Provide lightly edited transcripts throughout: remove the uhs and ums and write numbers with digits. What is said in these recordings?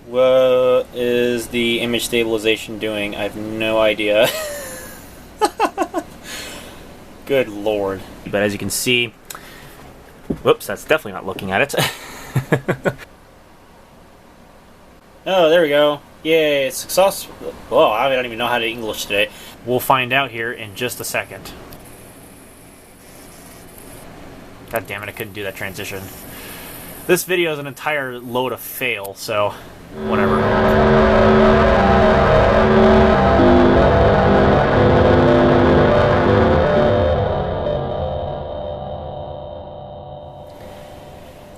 What is the image stabilization doing? I have no idea. Good lord. But as you can see, whoops, that's definitely not looking at it. Oh, there we go. Yay, success. Oh, I don't even know how to English today. We'll find out here in just a second. God damn it, I couldn't do that transition. This video is an entire load of fail, so whatever.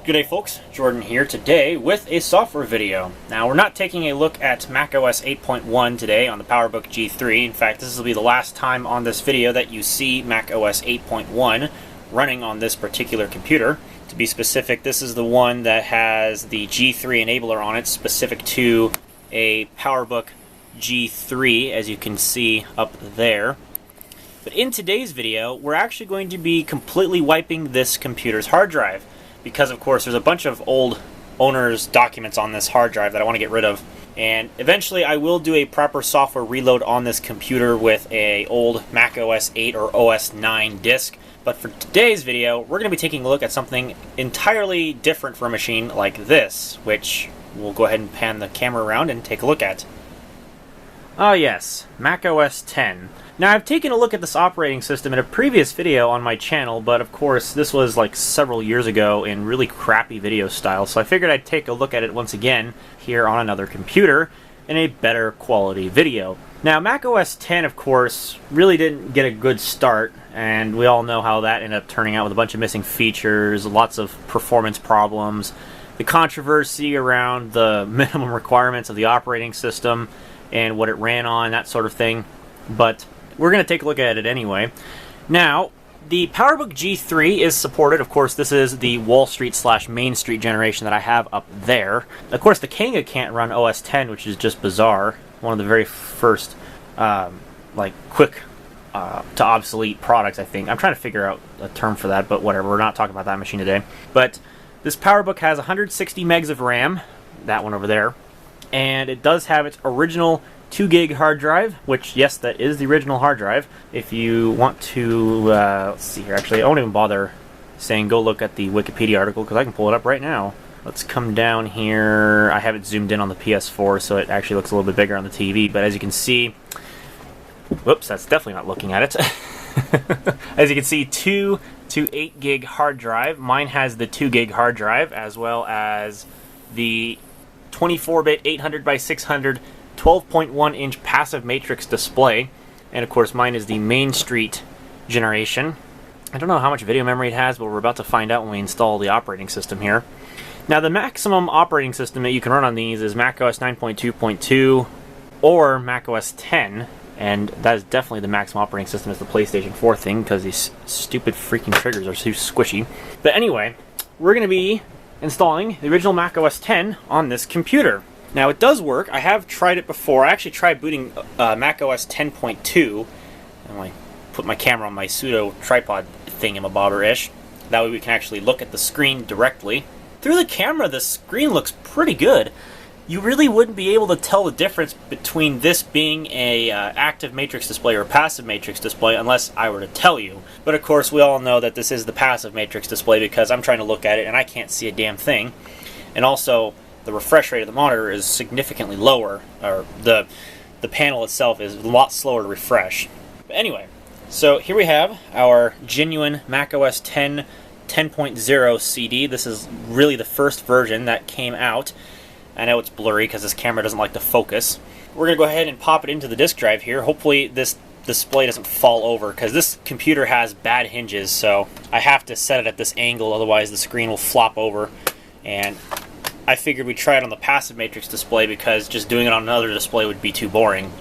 G'day folks, Jordan here today with a software video. Now we're not taking a look at macOS 8.1 today on the PowerBook G3. In fact, this will be the last time on this video that you see macOS 8.1 running on this particular computer. To be specific, this is the one that has the G3 enabler on it, specific to a PowerBook G3, as you can see up there. But in today's video, we're actually going to be completely wiping this computer's hard drive, because of course there's a bunch of old owners' documents on this hard drive that I want to get rid of. And eventually I will do a proper software reload on this computer with a old macOS 8 or OS 9 disk. But for today's video, we're going to be taking a look at something entirely different for a machine like this, which we'll go ahead and pan the camera around and take a look at. Ah yes, macOS 10. Now I've taken a look at this operating system in a previous video on my channel, but of course this was like several years ago in really crappy video style, so I figured I'd take a look at it once again here on another computer in a better quality video. Now macOS 10 of course really didn't get a good start, and we all know how that ended up turning out with a bunch of missing features, lots of performance problems, the controversy around the minimum requirements of the operating system and what it ran on, that sort of thing. But we're going to take a look at it anyway. Now, the PowerBook G3 is supported. Of course, this is the Wall Street / Main Street generation that I have up there. Of course, the Kanga can't run OS 10, which is just bizarre. One of the very first, quick to obsolete products, I think. I'm trying to figure out a term for that, but whatever. We're not talking about that machine today. But this PowerBook has 160 megs of RAM, that one over there, and it does have its original 2 gig hard drive, which, yes, that is the original hard drive. If you want to, let's see here, actually, I won't even bother saying go look at the Wikipedia article, because I can pull it up right now. Let's come down here. I have it zoomed in on the PS4, so it actually looks a little bit bigger on the TV, but as you can see, whoops, that's definitely not looking at it. As you can see, 2 to 8 gig hard drive. Mine has the 2 gig hard drive, as well as the 24-bit 800 by 600 12.1 inch passive matrix display, and of course mine is the Main Street generation. I don't know how much video memory it has, but we're about to find out when we install the operating system here. Now the maximum operating system that you can run on these is macOS 9.2.2 or macOS 10, and that is definitely the maximum operating system is the PlayStation 4 thing, because these stupid freaking triggers are so squishy. But anyway, we're going to be installing the original macOS 10 on this computer. Now it does work. I have tried it before. I actually tried booting macOS 10.2. And I put my camera on my pseudo tripod thingamabobber-ish. That way we can actually look at the screen directly. Through the camera, the screen looks pretty good. You really wouldn't be able to tell the difference between this being a active matrix display or a passive matrix display unless I were to tell you. But of course we all know that this is the passive matrix display because I'm trying to look at it and I can't see a damn thing. And also, the refresh rate of the monitor is significantly lower, or the panel itself is a lot slower to refresh. But anyway, so here we have our genuine macOS 10 10.0 CD. This is really the first version that came out. I know it's blurry because this camera doesn't like to focus. We're going to go ahead and pop it into the disk drive here. Hopefully this display doesn't fall over, because this computer has bad hinges, so I have to set it at this angle, otherwise the screen will flop over. And I figured we'd try it on the passive matrix display because just doing it on another display would be too boring.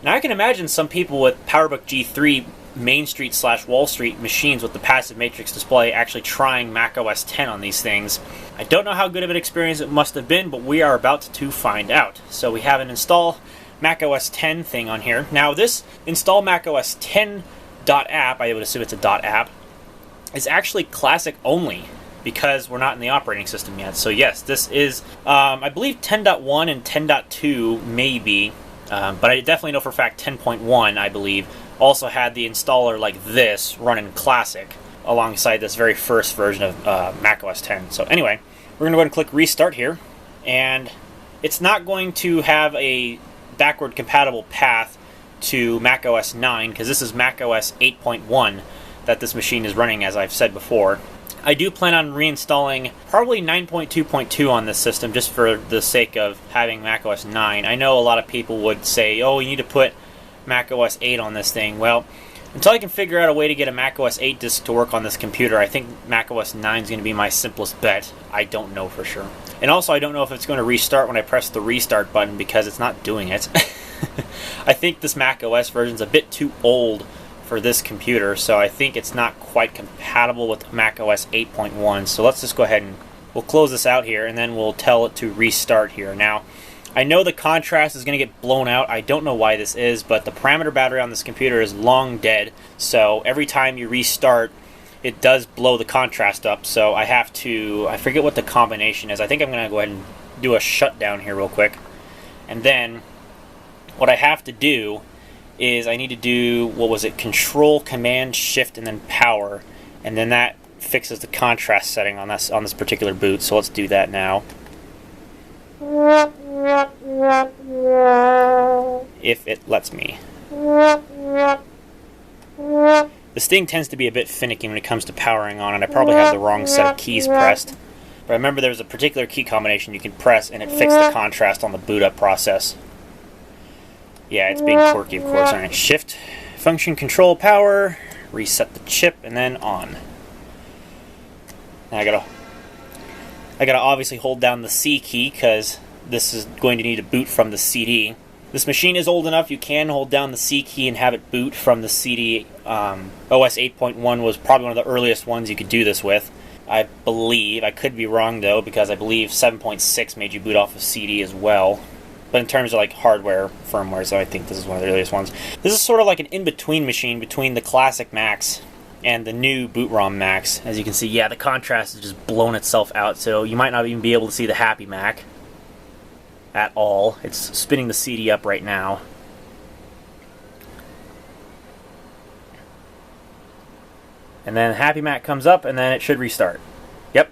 Now I can imagine some people with PowerBook G3 Main Street / Wall Street machines with the passive matrix display actually trying macOS 10 on these things. I don't know how good of an experience it must have been, but we are about to find out. So we have an install macOS 10 thing on here. Now this install macOS 10 .app, I would assume it's a .app, is actually classic only. because we're not in the operating system yet. So yes, this is, I believe 10.1 and 10.2 maybe, but I definitely know for a fact 10.1, I believe, also had the installer like this running Classic alongside this very first version of Mac OS X. So anyway, we're going to go ahead and click Restart here, and it's not going to have a backward compatible path to Mac OS 9 because this is Mac OS 8.1 that this machine is running, as I've said before. I do plan on reinstalling probably 9.2.2 on this system just for the sake of having Mac OS 9. I know a lot of people would say, oh, you need to put Mac OS 8 on this thing. Well, until I can figure out a way to get a Mac OS 8 disk to work on this computer, I think Mac OS 9 is going to be my simplest bet. I don't know for sure. And also, I don't know if it's going to restart when I press the restart button because it's not doing it. I think this Mac OS version is a bit too old for this computer, so I think it's not quite compatible with Mac OS 8.1. So let's just go ahead and we'll close this out here, and then we'll tell it to restart here. Now, I know the contrast is going to get blown out. I don't know why this is, but the parameter battery on this computer is long dead, so every time you restart, it does blow the contrast up. So I have to, I forget what the combination is. I think I'm going to go ahead and do a shutdown here real quick. And then what I have to do is I need to do, what was it, Control, Command, Shift, and then Power. And then that fixes the contrast setting on this particular boot. So let's do that now. If it lets me. This thing tends to be a bit finicky when it comes to powering on, and I probably have the wrong set of keys pressed. But remember, there's a particular key combination you can press, and it fixed the contrast on the boot up process. Yeah, it's being quirky, of course. Alright, Shift, Function, Control, Power, reset the chip, and then on. Now I gotta obviously hold down the C key because this is going to need to boot from the CD. This machine is old enough you can hold down the C key and have it boot from the CD. OS 8.1 was probably one of the earliest ones you could do this with. I believe, I could be wrong though, because I believe 7.6 made you boot off of CD as well. But in terms of like hardware, firmware, so I think this is one of the earliest ones. This is sort of like an in-between machine between the classic Macs and the new boot ROM Macs. As you can see, yeah, the contrast has just blown itself out, so you might not even be able to see the Happy Mac at all. It's spinning the CD up right now. And then Happy Mac comes up, and then it should restart. Yep.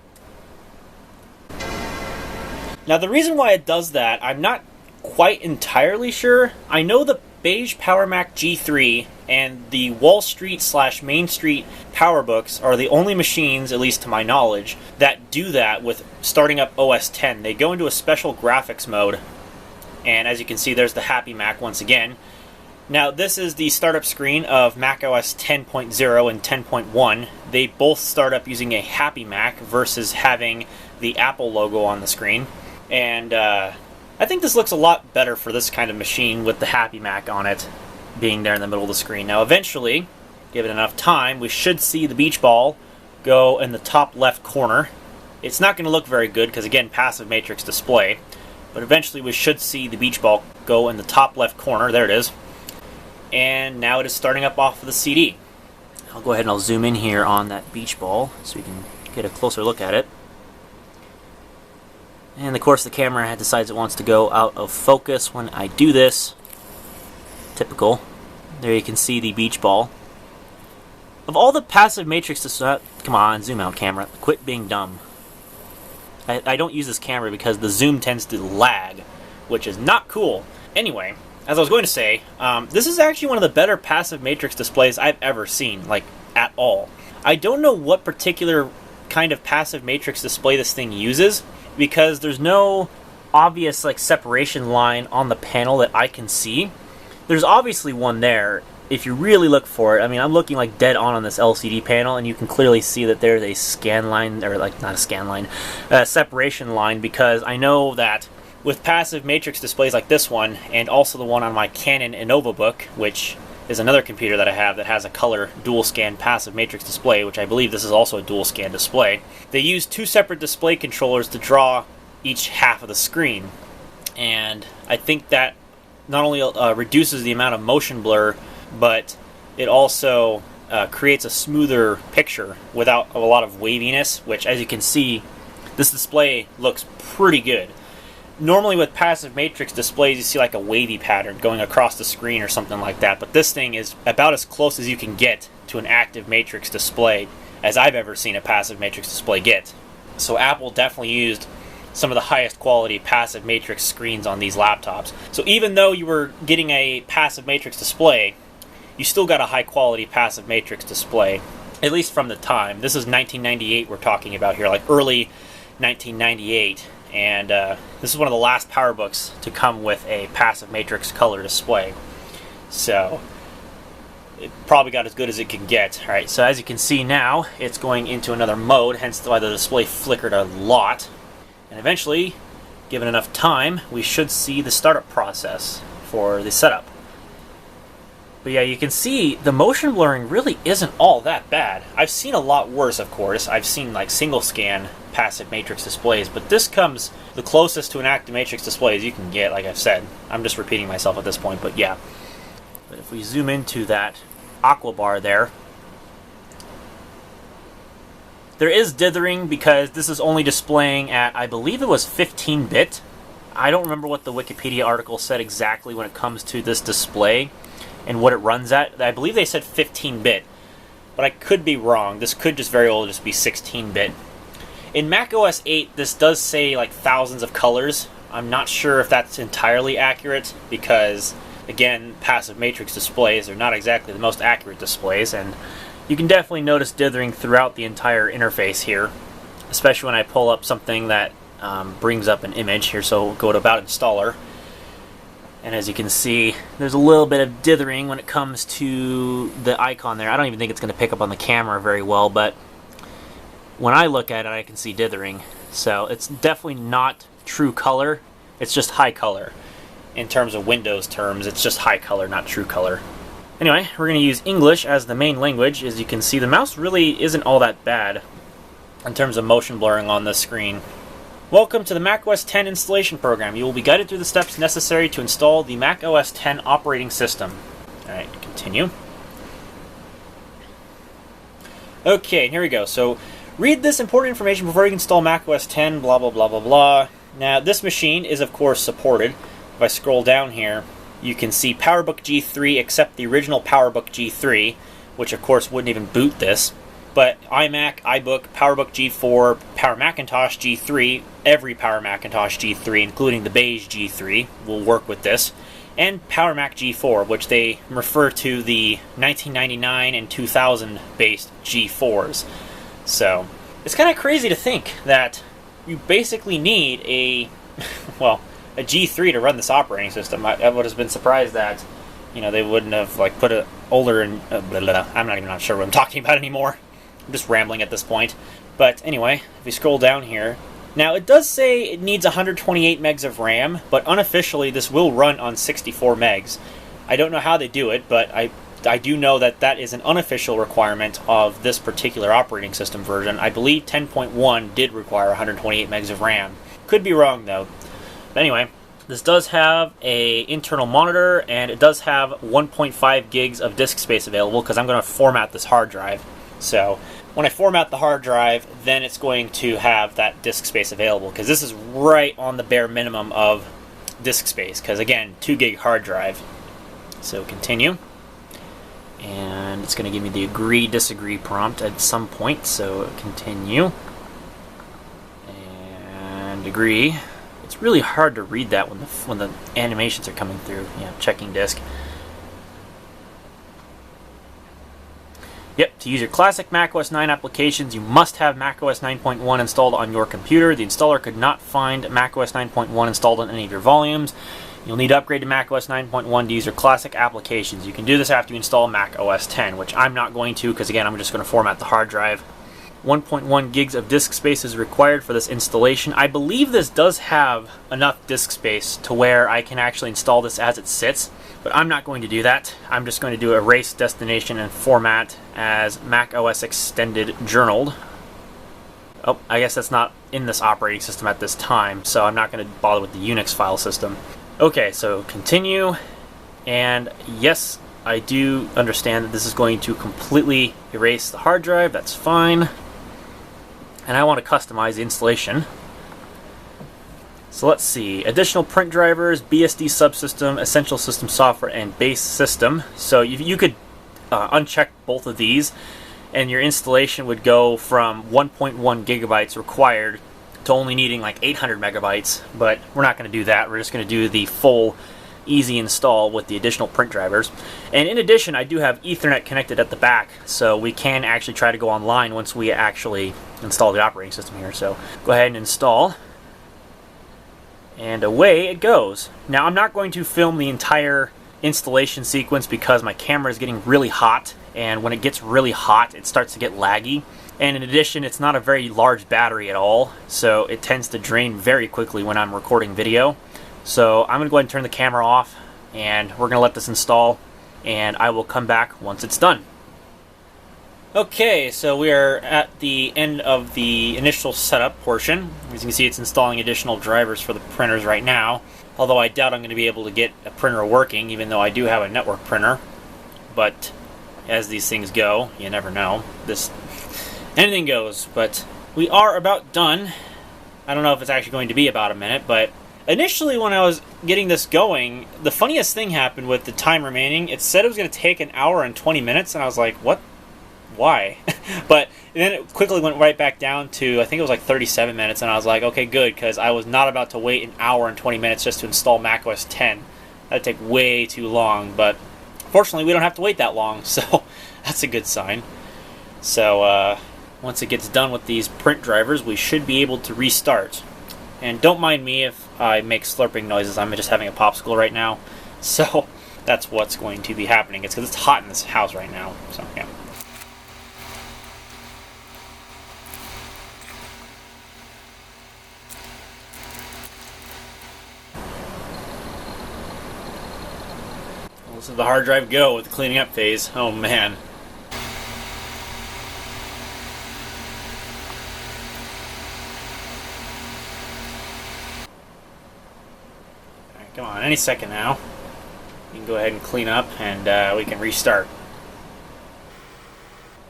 Now the reason why it does that, I'm not quite entirely sure. I know the beige Power Mac G3 and the Wall Street / Main Street PowerBooks are the only machines, at least to my knowledge, that do that with starting up OS X. They go into a special graphics mode, and as you can see, there's the Happy Mac once again. Now this is the startup screen of Mac OS 10.0 and 10.1. They both start up using a Happy Mac versus having the Apple logo on the screen. And I think this looks a lot better for this kind of machine with the Happy Mac on it being there in the middle of the screen. Now eventually, given enough time, we should see the beach ball go in the top left corner. It's not going to look very good because, again, passive matrix display. But eventually we should see the beach ball go in the top left corner. There it is. And now it is starting up off of the CD. I'll go ahead and I'll zoom in here on that beach ball so we can get a closer look at it. And of course the camera decides it wants to go out of focus when I do this. Typical. There you can see the beach ball. Of all the passive matrix come on, zoom out, camera. Quit being dumb. I don't use this camera because the zoom tends to lag, which is not cool. Anyway, as I was going to say, this is actually one of the better passive matrix displays I've ever seen, like, at all. I don't know what particular kind of passive matrix display this thing uses, because there's no obvious like separation line on the panel that I can see. There's obviously one there if you really look for it. I mean, I'm looking like dead on this LCD panel, and you can clearly see that there's a scan line, or like not a scan line, a separation line, because I know that with passive matrix displays like this one, and also the one on my Canon InnovaBook, which is another computer that I have that has a color dual scan passive matrix display, which I believe this is also a dual scan display. They use two separate display controllers to draw each half of the screen, and I think that not only reduces the amount of motion blur, but it also creates a smoother picture without a lot of waviness, which, as you can see, this display looks pretty good. Normally with passive matrix displays, you see like a wavy pattern going across the screen or something like that, but this thing is about as close as you can get to an active matrix display as I've ever seen a passive matrix display get. So Apple definitely used some of the highest quality passive matrix screens on these laptops. So even though you were getting a passive matrix display, you still got a high quality passive matrix display, at least from the time. This is 1998 we're talking about here, like early 1998. And this is one of the last PowerBooks to come with a passive matrix color display. So it probably got as good as it can get. Alright, so as you can see now, it's going into another mode, hence why the display flickered a lot. And eventually, given enough time, we should see the startup process for the setup. But yeah, you can see the motion blurring really isn't all that bad. I've seen a lot worse, of course. I've seen like single scan passive matrix displays, but this comes the closest to an active matrix display as you can get, like I've said. I'm just repeating myself at this point, but yeah. But if we zoom into that aqua bar there is dithering because this is only displaying at, I believe it was 15-bit. I don't remember what the Wikipedia article said exactly when it comes to this display and what it runs at. I believe they said 15-bit, but I could be wrong. This could just very well just be 16-bit. In macOS 8, this does say like thousands of colors. I'm not sure if that's entirely accurate because, again, passive matrix displays are not exactly the most accurate displays, and you can definitely notice dithering throughout the entire interface here, especially when I pull up something that brings up an image here. So we'll go to About Installer. And as you can see, there's a little bit of dithering when it comes to the icon there. I don't even think it's going to pick up on the camera very well, but when I look at it, I can see dithering. So it's definitely not true color. It's just high color. In terms of Windows terms, it's just high color, not true color. Anyway, we're going to use English as the main language. As you can see, the mouse really isn't all that bad in terms of motion blurring on the screen. Welcome to the macOS 10 installation program. You will be guided through the steps necessary to install the macOS 10 operating system. Alright, continue. Okay, here we go. So, read this important information before you install macOS 10, blah, blah, blah, blah, blah. Now, this machine is, of course, supported. If I scroll down here, you can see PowerBook G3 except the original PowerBook G3, which, of course, wouldn't even boot this. But iMac, iBook, PowerBook G4, Power Macintosh G3, every Power Macintosh G3, including the beige G3, will work with this. And Power Mac G4, which they refer to the 1999 and 2000 based G4s. So, it's kind of crazy to think that you basically need a, well, a G3 to run this operating system. I would have been surprised that, you know, they wouldn't have like put an older and I'm not even sure what I'm talking about anymore. I'm just rambling at this point. But anyway, if we scroll down here, now it does say it needs 128 megs of RAM, but unofficially this will run on 64 megs. I don't know how they do it, but I do know that that is an unofficial requirement of this particular operating system version. I believe 10.1 did require 128 megs of RAM. Could be wrong though. But anyway, this does have a internal monitor, and it does have 1.5 gigs of disk space available because I'm going to format this hard drive. So when I format the hard drive, then it's going to have that disk space available because this is right on the bare minimum of disk space because, again, 2 gig hard drive. So continue. And it's going to give me the agree, disagree prompt at some point, so continue. And agree. It's really hard to read that when the animations are coming through. Yeah, checking disk. Yep, to use your classic macOS 9 applications, you must have macOS 9.1 installed on your computer. The installer could not find macOS 9.1 installed on any of your volumes. You'll need to upgrade to macOS 9.1 to use your classic applications. You can do this after you install macOS 10, which I'm not going to because, again, I'm just going to format the hard drive. 1.1 gigs of disk space is required for this installation. I believe this does have enough disk space to where I can actually install this as it sits, but I'm not going to do that. I'm just going to do erase destination and format as macOS extended journaled. Oh, I guess that's not in this operating system at this time, so I'm not going to bother with the Unix file system. Okay, so continue, and yes, I do understand that this is going to completely erase the hard drive. That's fine. And I want to customize the installation. So let's see. Additional print drivers, BSD subsystem, essential system software, and base system. So you could uncheck both of these, and your installation would go from 1.1 gigabytes required to only needing like 800 megabytes. But we're not going to do that. We're just going to do the full easy install with the additional print drivers. And in addition, I do have Ethernet connected at the back, so we can actually try to go online once we actually install the operating system here. So go ahead and install, and away it goes. Now I'm not going to film the entire installation sequence because my camera is getting really hot, and when it gets really hot it starts to get laggy. And in addition, it's not a very large battery at all, so it tends to drain very quickly when I'm recording video. So I'm going to go ahead and turn the camera off, and we're going to let this install, and I will come back once it's done. Okay, so we are at the end of the initial setup portion. As you can see, it's installing additional drivers for the printers right now, although I doubt I'm going to be able to get a printer working, even though I do have a network printer. But as these things go, you never know. Anything goes, but we are about done. I don't know if it's actually going to be about a minute, but initially when I was getting this going, the funniest thing happened with the time remaining. It said it was going to take an hour and 20 minutes, and I was like, what? Why? But then it quickly went right back down to, I think it was like 37 minutes, and I was like, okay, good, because I was not about to wait an hour and 20 minutes just to install macOS 10. That'd take way too long, but fortunately we don't have to wait that long, so that's a good sign. So once it gets done with these print drivers, we should be able to restart. And don't mind me if I make slurping noises. I'm just having a popsicle right now. So that's what's going to be happening. It's because it's hot in this house right now. So yeah. Well, this is the hard drive go with the cleaning up phase. Oh man. Come on, any second now. You can go ahead and clean up, and we can restart.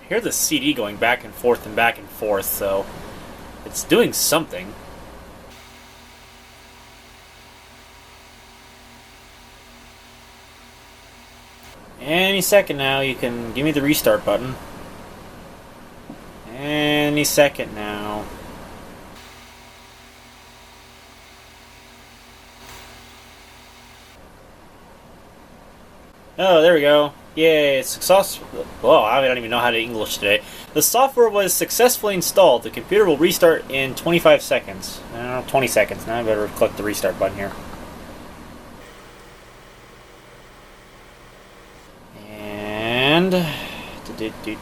I hear the CD going back and forth, so it's doing something. Any second now, you can give me the restart button. Any second now. Oh, there we go. Yay, it's successful. Whoa, I don't even know how to English today. The software was successfully installed. The computer will restart in 25 seconds. 20 seconds. Now I better click the restart button here. And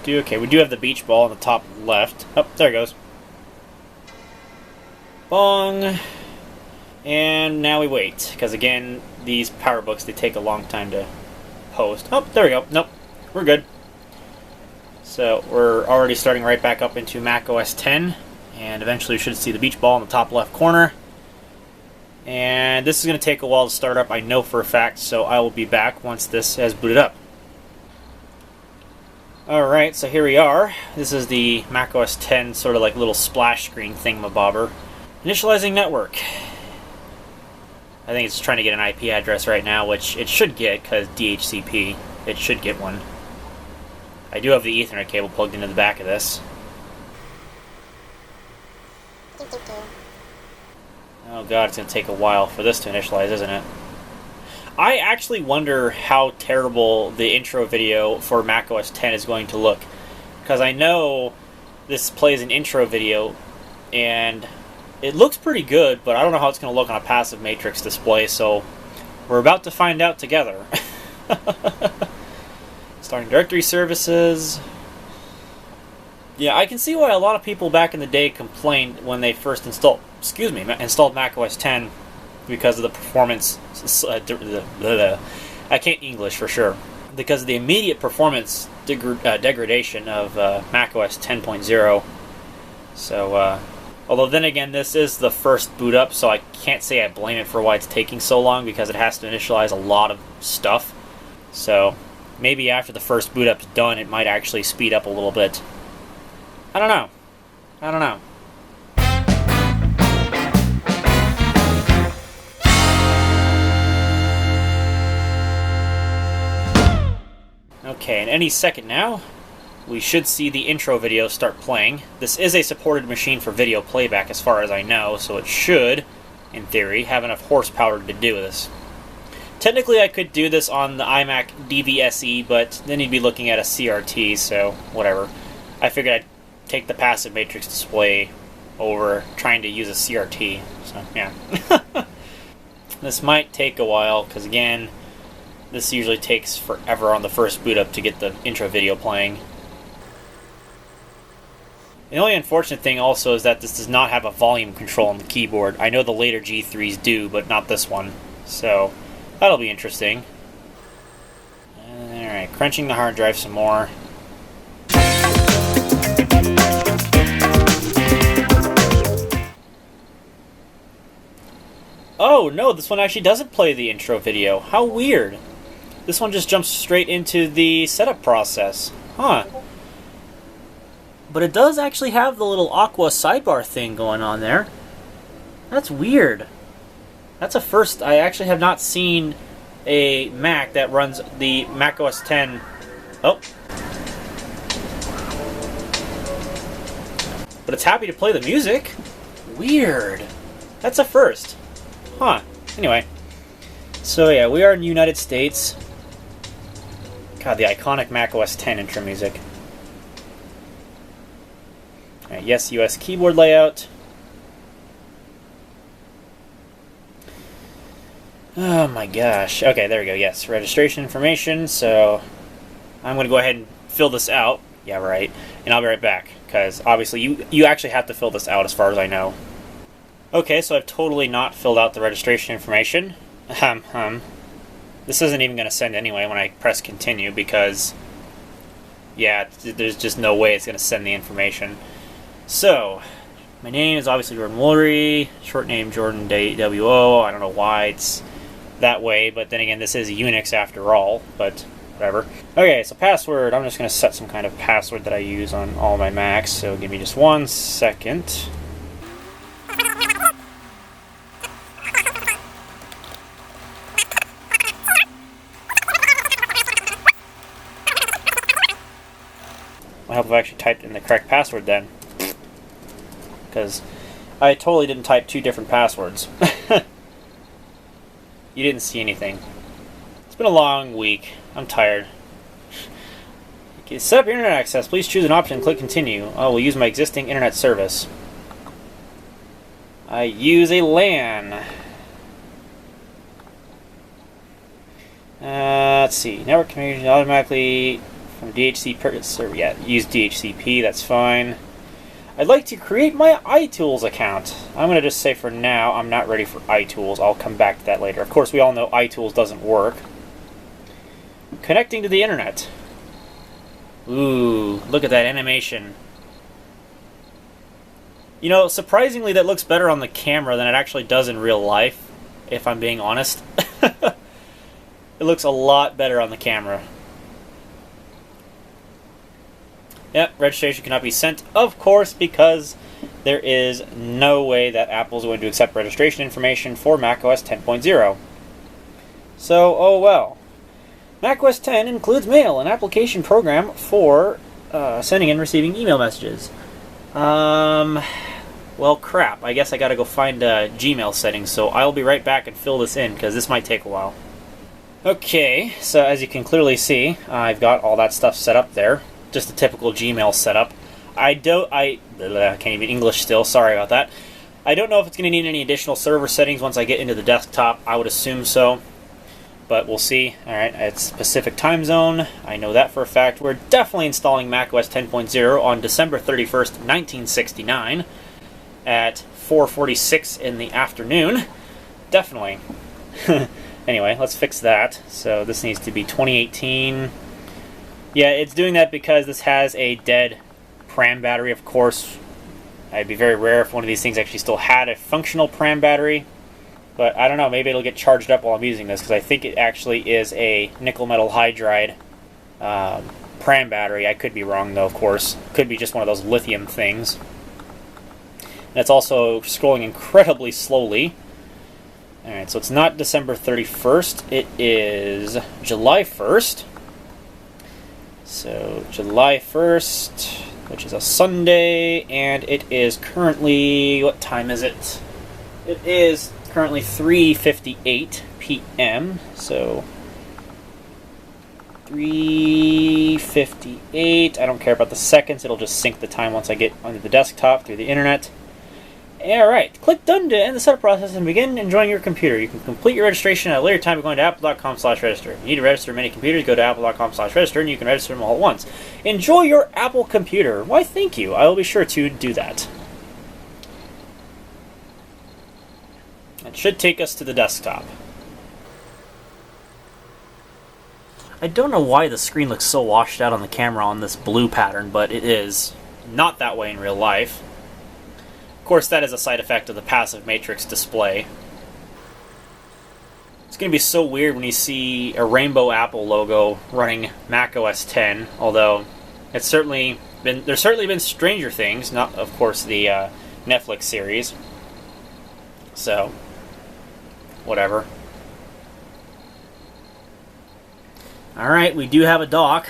okay, we do have the beach ball on the top left. Oh, there it goes. Bong. And now we wait, because again, these PowerBooks, they take a long time to post. Oh, there we go. Nope, we're good. So we're already starting right back up into macOS 10, and eventually we should see the beach ball in the top left corner. And this is going to take a while to start up, I know for a fact, so I will be back once this has booted up. Alright, so here we are. This is the macOS 10 sort of like little splash screen thingamabobber. Initializing network. I think it's trying to get an IP address right now, which it should get, because DHCP. It should get one. I do have the Ethernet cable plugged into the back of this. Oh god, it's going to take a while for this to initialize, isn't it? I actually wonder how terrible the intro video for macOS 10 is going to look. Because I know this plays an intro video, and it looks pretty good, but I don't know how it's going to look on a passive matrix display, so we're about to find out together. Starting directory services. Yeah, I can see why a lot of people back in the day complained when they first installed macOS 10 because of the performance. I can't English for sure. Because of the immediate performance degradation of macOS 10.0. So, although then again, this is the first boot up, so I can't say I blame it for why it's taking so long, because it has to initialize a lot of stuff. So, maybe after the first boot up's done, it might actually speed up a little bit. I don't know. I don't know. Okay, and any second now, we should see the intro video start playing. This is a supported machine for video playback as far as I know, so it should, in theory, have enough horsepower to do this. Technically, I could do this on the iMac DVSE, but then you'd be looking at a CRT, so whatever. I figured I'd take the passive matrix display over trying to use a CRT, so yeah. This might take a while, because again, this usually takes forever on the first boot up to get the intro video playing. The only unfortunate thing also is that this does not have a volume control on the keyboard. I know the later G3s do, but not this one, so that'll be interesting. Alright, crunching the hard drive some more. Oh no, this one actually doesn't play the intro video. How weird. This one just jumps straight into the setup process. Huh. But it does actually have the little Aqua sidebar thing going on there. That's weird. That's a first. I actually have not seen a Mac that runs the Mac OS X. Oh. But it's happy to play the music. Weird. That's a first. Huh. Anyway. So yeah, we are in the United States. God, the iconic Mac OS X intro music. Right, yes, US keyboard layout. Oh my gosh. Okay, there we go. Yes, registration information. So I'm going to go ahead and fill this out. Yeah, right. And I'll be right back, because obviously you actually have to fill this out as far as I know. Okay, so I've totally not filled out the registration information. This isn't even going to send anyway when I press continue, because yeah, there's just no way it's going to send the information. So, my name is obviously Jordan Woolery, short name Jordan WO. I don't know why it's that way, but then again, this is Unix after all, but whatever. Okay, so password. I'm just going to set some kind of password that I use on all my Macs, so give me just 1 second. I hope I've actually typed in the correct password then, because I totally didn't type 2 different passwords. You didn't see anything. It's been a long week. I'm tired. Okay, set up internet access. Please choose an option and click continue. I will use my existing internet service. I use a LAN. Let's see. Network communication automatically from DHCP server. Yeah, use DHCP. That's fine. I'd like to create my iTools account. I'm going to just say for now, I'm not ready for iTools. I'll come back to that later. Of course, we all know iTools doesn't work. Connecting to the internet. Ooh, look at that animation. You know, surprisingly, that looks better on the camera than it actually does in real life, if I'm being honest. It looks a lot better on the camera. Yep, registration cannot be sent, of course, because there is no way that Apple's going to accept registration information for macOS 10.0. So, oh well. macOS 10 includes Mail, an application program for sending and receiving email messages. Well, crap. I guess I gotta go find Gmail settings, so I'll be right back and fill this in, because this might take a while. Okay, so as you can clearly see, I've got all that stuff set up there. Just a typical Gmail setup. I can't even English still, sorry about that. I don't know if it's going to need any additional server settings once I get into the desktop. I would assume so, but we'll see. Alright, it's Pacific time zone. I know that for a fact. We're definitely installing macOS 10.0 on December 31st, 1969 at 4:46 in the afternoon. Definitely. Anyway, let's fix that. So this needs to be 2018. Yeah, it's doing that because this has a dead pram battery, of course. It'd be very rare if one of these things actually still had a functional pram battery. But I don't know, maybe it'll get charged up while I'm using this, because I think it actually is a nickel metal hydride pram battery. I could be wrong though, of course. Could be just one of those lithium things. And it's also scrolling incredibly slowly. Alright, so it's not December 31st. It is July 1st. So July 1st, which is a Sunday, and it is currently, what time is it? It is currently 3:58 p.m. So 3:58. I don't care about the seconds. It'll just sync the time once I get onto the desktop through the internet. Alright, click done to end the setup process and begin enjoying your computer. You can complete your registration at a later time by going to apple.com/register. If you need to register many computers, go to apple.com/register and you can register them all at once. Enjoy your Apple computer. Why, thank you. I will be sure to do that. It should take us to the desktop. I don't know why the screen looks so washed out on the camera on this blue pattern, but it is not that way in real life. Of course, that is a side effect of the passive matrix display. It's going to be so weird when you see a rainbow Apple logo running Mac OS X, although there's certainly been stranger things, not, of course, the Netflix series. So, whatever. Alright, we do have a dock.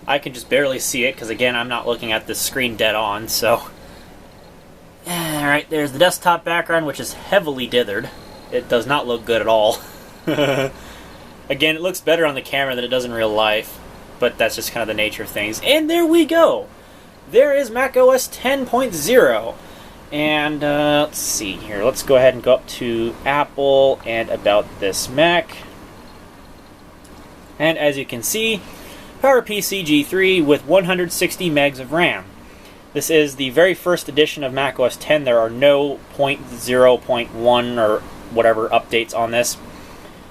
I can just barely see it, because again, I'm not looking at this screen dead on, so... Alright, there's the desktop background, which is heavily dithered. It does not look good at all. Again, it looks better on the camera than it does in real life, but that's just kind of the nature of things. And there we go! There is Mac OS 10.0. And let's see here. Let's go ahead and go up to Apple and About This Mac. And as you can see, PowerPC G3 with 160 megs of RAM. This is the very first edition of Mac OS X. There are no 0.0.1 or whatever updates on this.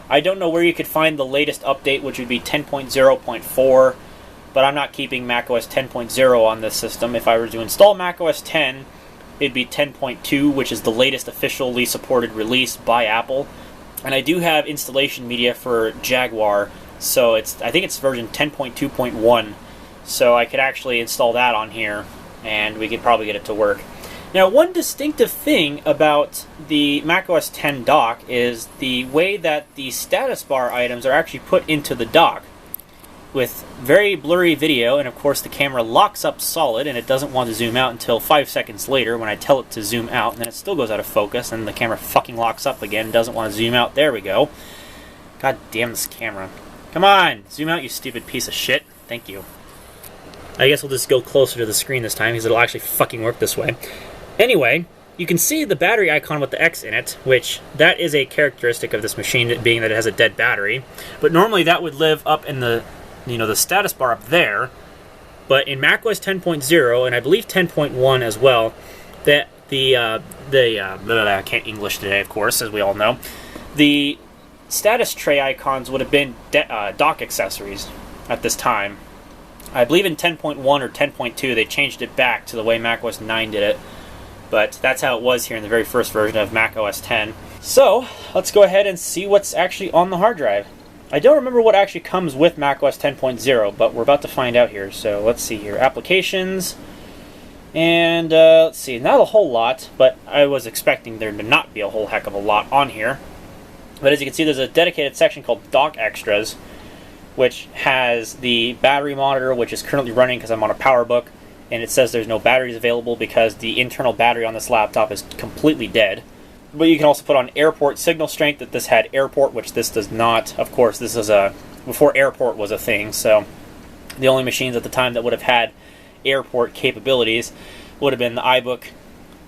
I don't know where you could find the latest update, which would be 10.0.4, but I'm not keeping Mac OS 10.0 on this system. If I were to install Mac OS X, it'd be 10.2, which is the latest officially supported release by Apple. And I do have installation media for Jaguar, so I think it's version 10.2.1, so I could actually install that on here, and we could probably get it to work. Now, one distinctive thing about the macOS X dock is the way that the status bar items are actually put into the dock. With very blurry video, and of course the camera locks up solid, and it doesn't want to zoom out until 5 seconds later when I tell it to zoom out, and then it still goes out of focus, and the camera fucking locks up again, doesn't want to zoom out. There we go. God damn this camera. Come on! Zoom out, you stupid piece of shit. Thank you. I guess we'll just go closer to the screen this time, because it'll actually fucking work this way. Anyway, you can see the battery icon with the X in it, which that is a characteristic of this machine, being that it has a dead battery. But normally that would live up in the, the status bar up there. But in macOS 10.0, and I believe 10.1 as well, that I can't English today, of course, as we all know, the status tray icons would have been dock accessories at this time. I believe in 10.1 or 10.2 they changed it back to the way macOS 9 did it, but that's how it was here in the very first version of macOS 10. So, let's go ahead and see what's actually on the hard drive. I don't remember what actually comes with macOS 10.0, but we're about to find out here. So, let's see here. Applications, and let's see, not a whole lot, but I was expecting there to not be a whole heck of a lot on here. But as you can see, there's a dedicated section called Dock Extras, which has the battery monitor, which is currently running because I'm on a PowerBook, and it says there's no batteries available because the internal battery on this laptop is completely dead. But you can also put on airport signal strength, that this had airport, which this does not. Of course, this is before airport was a thing, so the only machines at the time that would have had airport capabilities would have been the iBook,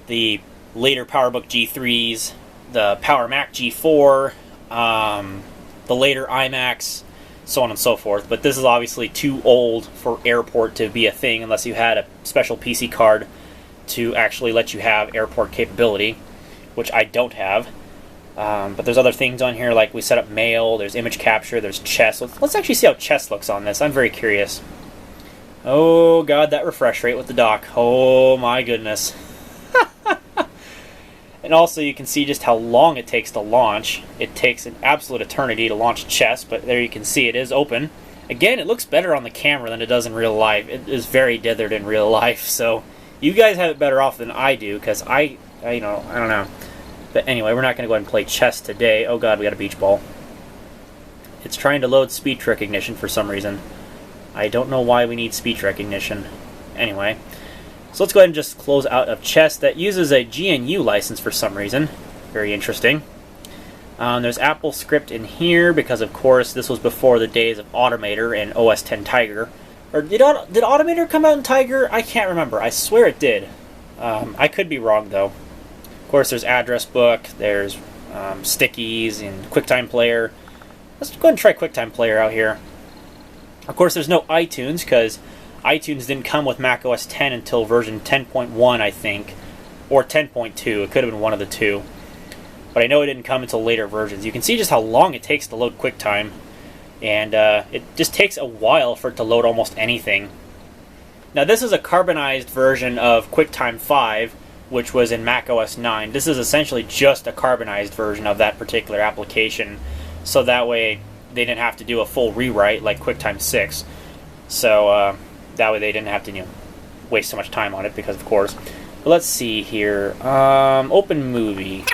the later PowerBook G3s, the Power Mac G4, the later iMacs, so on and so forth. But this is obviously too old for airport to be a thing unless you had a special PC card to actually let you have airport capability, which I don't have. But there's other things on here, like we set up mail, there's image capture, there's chess. Let's actually see how chess looks on this. I'm very curious. Oh god, that refresh rate with the dock. Oh my goodness. And also you can see just how long it takes to launch. It takes an absolute eternity to launch chess, but there you can see it is open. Again, it looks better on the camera than it does in real life. It is very dithered in real life, so you guys have it better off than I do, because I don't know. But anyway, we're not going to go ahead and play chess today. Oh god, we got a beach ball. It's trying to load speech recognition for some reason. I don't know why we need speech recognition. Anyway, so let's go ahead and just close out of chess. That uses a GNU license for some reason. Very interesting. There's Apple script in here because, of course, this was before the days of Automator and OS X Tiger. Or did Automator come out in Tiger? I can't remember. I swear it did. I could be wrong, though. Of course, there's Address Book, there's Stickies, and Quicktime Player. Let's go ahead and try Quicktime Player out here. Of course, there's no iTunes, because iTunes didn't come with Mac OS X until version 10.1, I think. Or 10.2. It could have been one of the two. But I know it didn't come until later versions. You can see just how long it takes to load QuickTime. And it just takes a while for it to load almost anything. Now this is a carbonized version of QuickTime 5, which was in Mac OS 9. This is essentially just a carbonized version of that particular application. So that way they didn't have to do a full rewrite like QuickTime 6. So that way they didn't have to waste so much time on it, because of course. But let's see here. Open movie.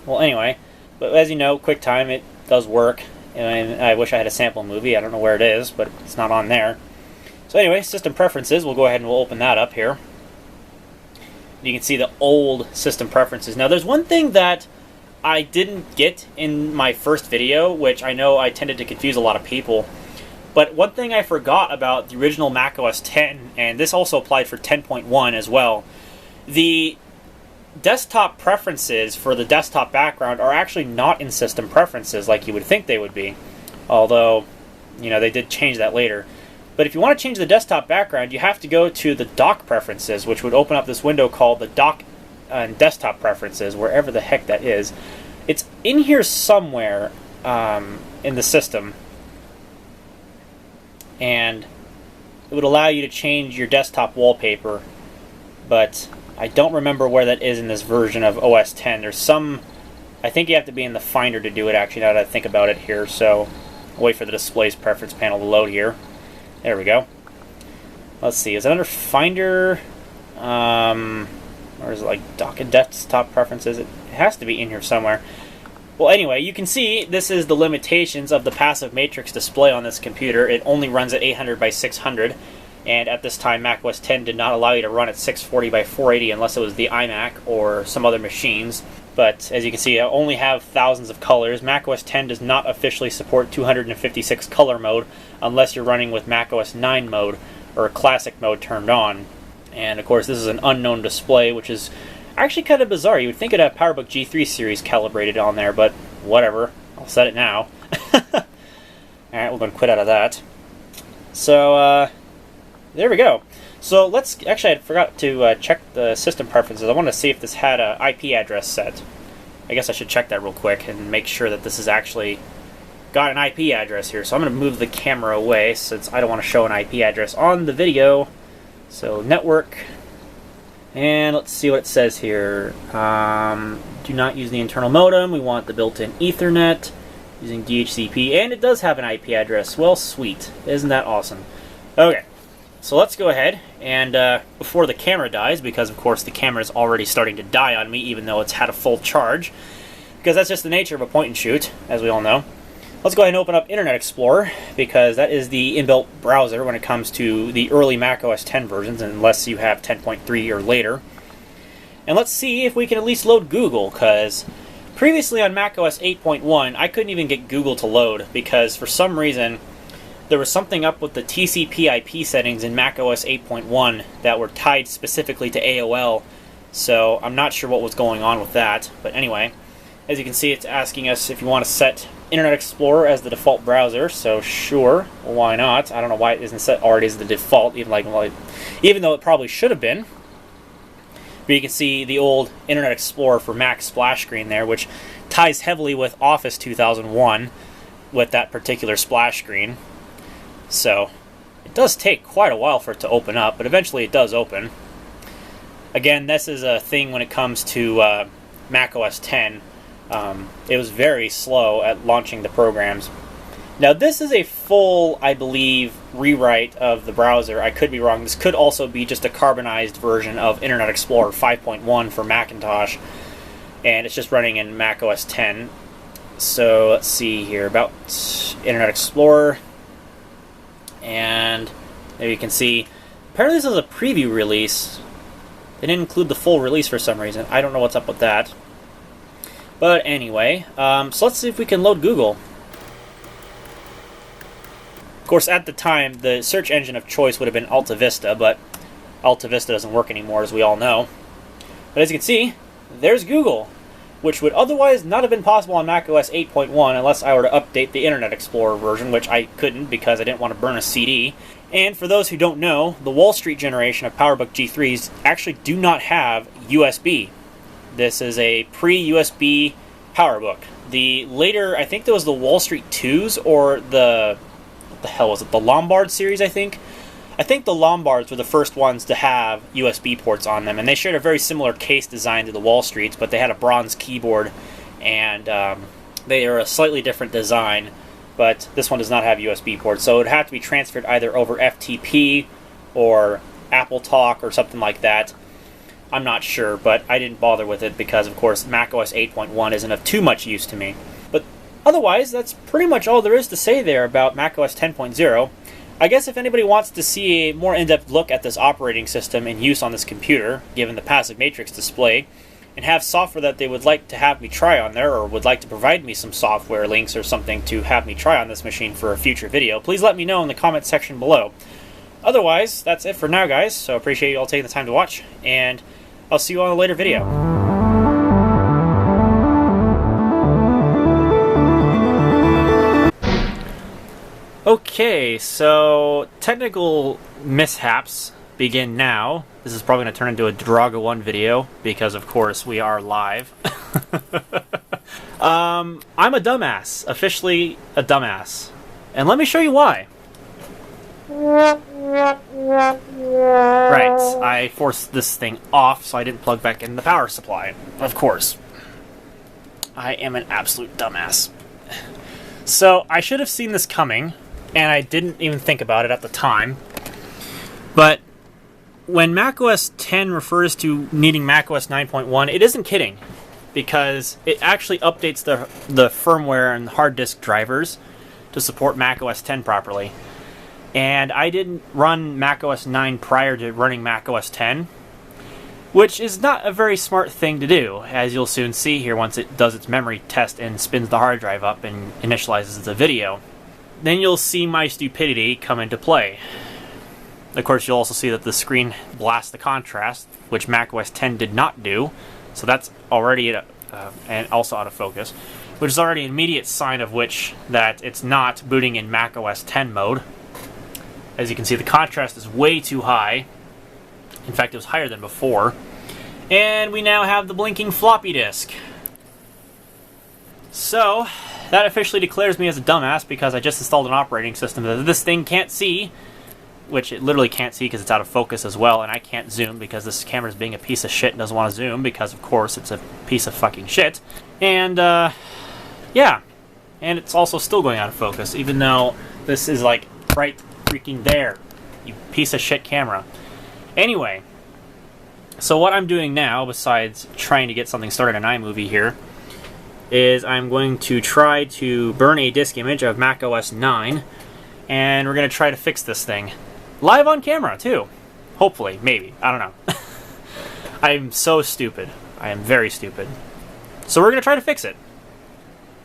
Well, anyway, but as you know, QuickTime, it does work. And I wish I had a sample movie. I don't know where it is, but it's not on there. So anyway, System Preferences. We'll go ahead and we'll open that up here. You can see the old System Preferences. Now, there's one thing that I didn't get in my first video, which I know I tended to confuse a lot of people. But one thing I forgot about the original Mac OS X, and this also applied for 10.1 as well, the desktop preferences for the desktop background are actually not in System Preferences like you would think they would be. Although, they did change that later. But if you want to change the desktop background, you have to go to the dock preferences, which would open up this window called the dock and desktop preferences, wherever the heck that is. It's in here somewhere in the system. And it would allow you to change your desktop wallpaper. But I don't remember where that is in this version of OS X. There's some... I think you have to be in the Finder to do it, actually, now that I think about it here. So, I'll wait for the Displays Preference panel to load here. There we go. Let's see, is it under Finder? Or is it like Dock and Desktop Preferences? It has to be in here somewhere. Well, anyway, you can see this is the limitations of the passive matrix display on this computer. It only runs at 800 by 600. And at this time, Mac OS X did not allow you to run at 640 by 480 unless it was the iMac or some other machines. But as you can see, I only have thousands of colors. Mac OS X does not officially support 256 color mode unless you're running with Mac OS 9 mode or classic mode turned on. And of course, this is an unknown display, which is actually kind of bizarre. You would think it'd have PowerBook G3 series calibrated on there, but whatever. I'll set it now. Alright, we're going to quit out of that. So, there we go. So let's, actually I forgot to check the system preferences. I want to see if this had an IP address set. I guess I should check that real quick and make sure that this has actually got an IP address here. So I'm going to move the camera away since I don't want to show an IP address on the video. So network, and let's see what it says here. Do not use the internal modem. We want the built-in Ethernet using DHCP, and it does have an IP address. Well, sweet. Isn't that awesome? Okay. So let's go ahead and, before the camera dies, because of course the camera is already starting to die on me even though it's had a full charge, because that's just the nature of a point and shoot, as we all know. Let's go ahead and open up Internet Explorer, because that is the inbuilt browser when it comes to the early Mac OS X versions, unless you have 10.3 or later. And let's see if we can at least load Google, because previously on Mac OS 8.1, I couldn't even get Google to load, because for some reason there was something up with the TCP/IP settings in Mac OS 8.1 that were tied specifically to AOL, so I'm not sure what was going on with that. But anyway, as you can see, it's asking us if you want to set Internet Explorer as the default browser, so sure, why not? I don't know why it isn't set already as the default, even though it probably should have been. But you can see the old Internet Explorer for Mac splash screen there, which ties heavily with Office 2001 with that particular splash screen. So, it does take quite a while for it to open up, but eventually it does open. Again, this is a thing when it comes to Mac OS X, it was very slow at launching the programs. Now this is a full, I believe, rewrite of the browser. I could be wrong. This could also be just a carbonized version of Internet Explorer 5.1 for Macintosh, and it's just running in Mac OS X. So let's see here about Internet Explorer, and there you can see, apparently this is a preview release. They didn't include the full release for some reason. I don't know what's up with that. But anyway, so let's see if we can load Google. Of course, at the time, the search engine of choice would have been Alta Vista, but Alta Vista doesn't work anymore, as we all know. But as you can see, there's Google, which would otherwise not have been possible on macOS 8.1 unless I were to update the Internet Explorer version, which I couldn't because I didn't want to burn a CD. And for those who don't know, the Wall Street generation of PowerBook G3s actually do not have USB. This is a pre-USB PowerBook. The later, I think there was the Wall Street 2s or the... what the hell was it? The Lombard series, I think? I think the Lombards were the first ones to have USB ports on them, and they shared a very similar case design to the Wall Streets, but they had a bronze keyboard, and they are a slightly different design, but this one does not have USB ports, so it would have to be transferred either over FTP or Apple Talk or something like that. I'm not sure, but I didn't bother with it because, of course, macOS 8.1 isn't of too much use to me. But otherwise, that's pretty much all there is to say there about macOS 10.0. I guess if anybody wants to see a more in-depth look at this operating system in use on this computer, given the passive matrix display, and have software that they would like to have me try on there, or would like to provide me some software links or something to have me try on this machine for a future video, please let me know in the comment section below. Otherwise, that's it for now, guys, so appreciate you all taking the time to watch, and I'll see you all in a later video. Okay, so technical mishaps begin now. This is probably going to turn into a Draga 1 video because, of course, we are live. I'm a dumbass. Officially a dumbass. And let me show you why. Right, I forced this thing off so I didn't plug back in the power supply. Of course. I am an absolute dumbass. So, I should have seen this coming, and I didn't even think about it at the time. But when macOS 10 refers to needing macOS 9.1, it isn't kidding, because it actually updates the firmware and hard disk drivers to support macOS 10 properly. And I didn't run macOS 9 prior to running macOS 10, which is not a very smart thing to do, as you'll soon see here once it does its memory test and spins the hard drive up and initializes the video. Then you'll see my stupidity come into play. Of course, you'll also see that the screen blasts the contrast, which macOS 10 did not do, so that's already and also out of focus, which is already an immediate sign of which that it's not booting in macOS 10 mode. As you can see, the contrast is way too high. In fact, it was higher than before. And we now have the blinking floppy disk. So, that officially declares me as a dumbass because I just installed an operating system that this thing can't see, which it literally can't see because it's out of focus as well, and I can't zoom because this camera's being a piece of shit and doesn't want to zoom because, of course, it's a piece of fucking shit. And, yeah. And it's also still going out of focus, even though this is, like, right freaking there, you piece of shit camera. Anyway, so what I'm doing now, besides trying to get something started in iMovie here, is I'm going to try to burn a disk image of macOS 9, and we're going to try to fix this thing. Live on camera, too. Hopefully, maybe. I don't know. I'm so stupid. I am very stupid. So we're going to try to fix it.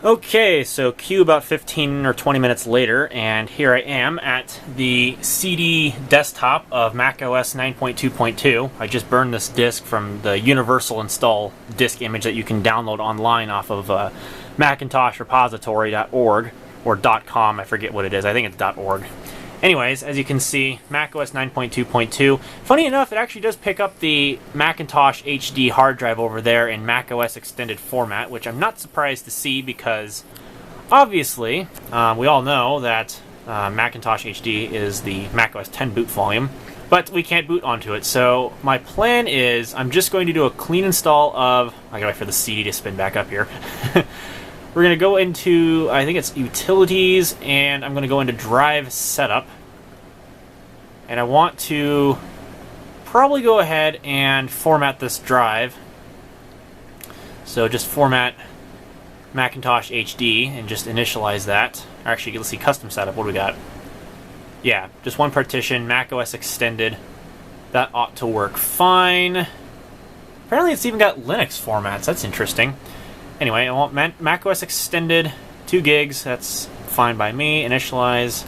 Okay, so cue about 15 or 20 minutes later, and here I am at the CD desktop of macOS 9.2.2. I just burned this disk from the universal install disk image that you can download online off of macintosrepository.org, or .com, I forget what it is, I think it's .org. Anyways, as you can see, macOS 9.2.2. Funny enough, it actually does pick up the Macintosh HD hard drive over there in macOS extended format, which I'm not surprised to see because, obviously, we all know that Macintosh HD is the macOS 10 boot volume. but we can't boot onto it. So my plan is I'm just going to do a clean install of... I gotta wait for the CD to spin back up here. We're going to go into, I think it's Utilities, and I'm going to go into Drive Setup. And I want to probably go ahead and format this drive. So just format Macintosh HD and just initialize that. Actually, let's see, Custom Setup, what do we got? Yeah, just one partition, macOS Extended. That ought to work fine. Apparently it's even got Linux formats, that's interesting. Anyway, I want macOS Extended, 2 gigs, that's fine by me. Initialize.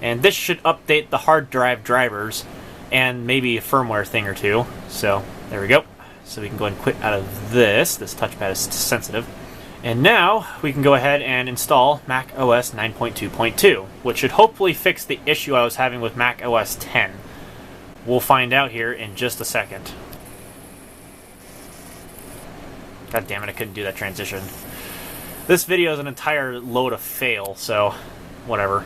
And this should update the hard drive drivers and maybe a firmware thing or two. So, there we go. So we can go ahead and quit out of this. This touchpad is sensitive. And now we can go ahead and install macOS 9.2.2, which should hopefully fix the issue I was having with macOS 10. We'll find out here in just a second. God damn it, I couldn't do that transition. This video is an entire load of fail, so whatever.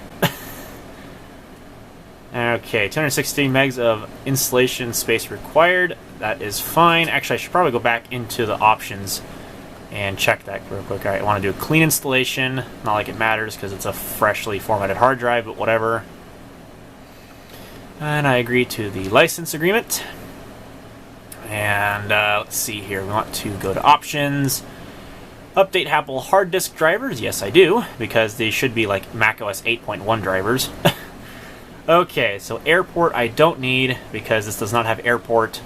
Okay, 216 megs of installation space required. That is fine. Actually, I should probably go back into the options and check that real quick. Alright, I want to do a clean installation. Not like it matters because it's a freshly formatted hard drive, but whatever. And I agree to the license agreement. And let's see here. We want to go to options. Update Apple hard disk drivers. Yes, I do, because they should be like macOS 8.1 drivers. Okay, so airport I don't need because this does not have airport.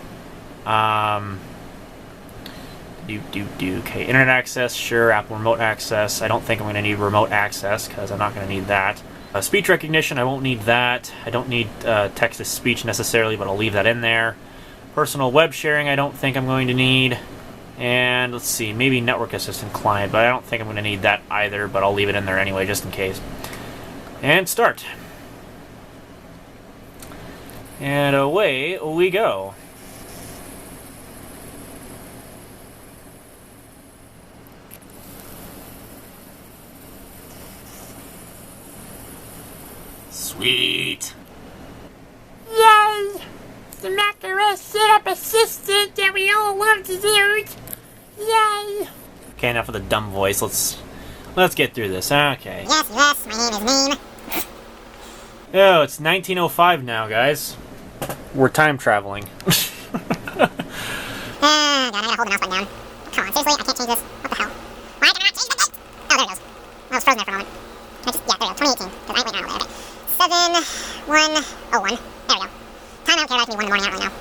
Okay, internet access, sure. Apple remote access. I don't think I'm going to need remote access because I'm not going to need that. Speech recognition, I won't need that. I don't need text-to-speech necessarily, but I'll leave that in there. Personal web sharing, I don't think I'm going to need. And let's see, maybe network assistant client, but I don't think I'm going to need that either, but I'll leave it in there anyway, just in case. And start. And away we go. Sweet. Yay! The macOS setup assistant that we all love to use. Yay! Okay, enough of the dumb voice. Let's get through this. Okay. Yes, my name is Name. Oh, it's 1905 now, guys. We're time traveling. God, I gotta hold the mouse button down. Come on, seriously? I can't change this. What the hell? Why can I not change the date? Oh, there it goes. I was frozen there for a moment. Yeah, there we go. 2018. Because I ain't waiting around all day. Okay. 7101. There we go. Time out care about me 1 in the morning. I don't really know.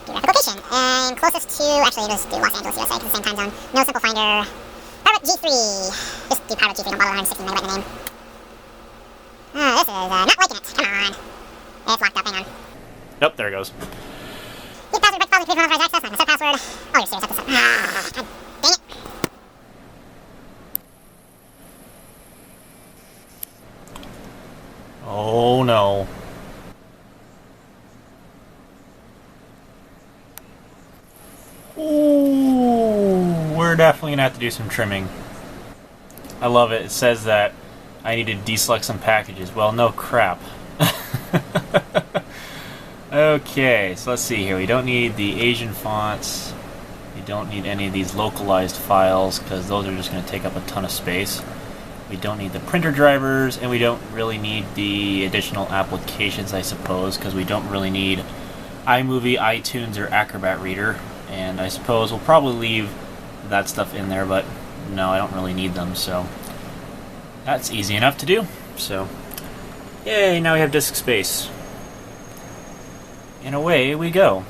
Geographic location. And closest to... Actually, just do Los Angeles, USA, because the same time zone. No simple finder. Pirate G3. Just do Pirate G3. Don't bother 116 megabyte in the name. This is not liking it. Come on. It's locked up. Hang on. Nope, there it goes. Use password, break files, retrieve unauthorized access. I'm set password. Oh, you're serious. That's the set. God dang it. Oh no. Ooh, we're definitely gonna have to do some trimming. I love it. It says that I need to deselect some packages. Well, no crap. Okay, so let's see here. We don't need the Asian fonts. We don't need any of these localized files because those are just going to take up a ton of space. We don't need the printer drivers, and we don't really need the additional applications, I suppose, because we don't really need iMovie, iTunes, or Acrobat Reader. And I suppose we'll probably leave that stuff in there, but no, I don't really need them, so that's easy enough to do. So, yay, now we have disk space. And away we go.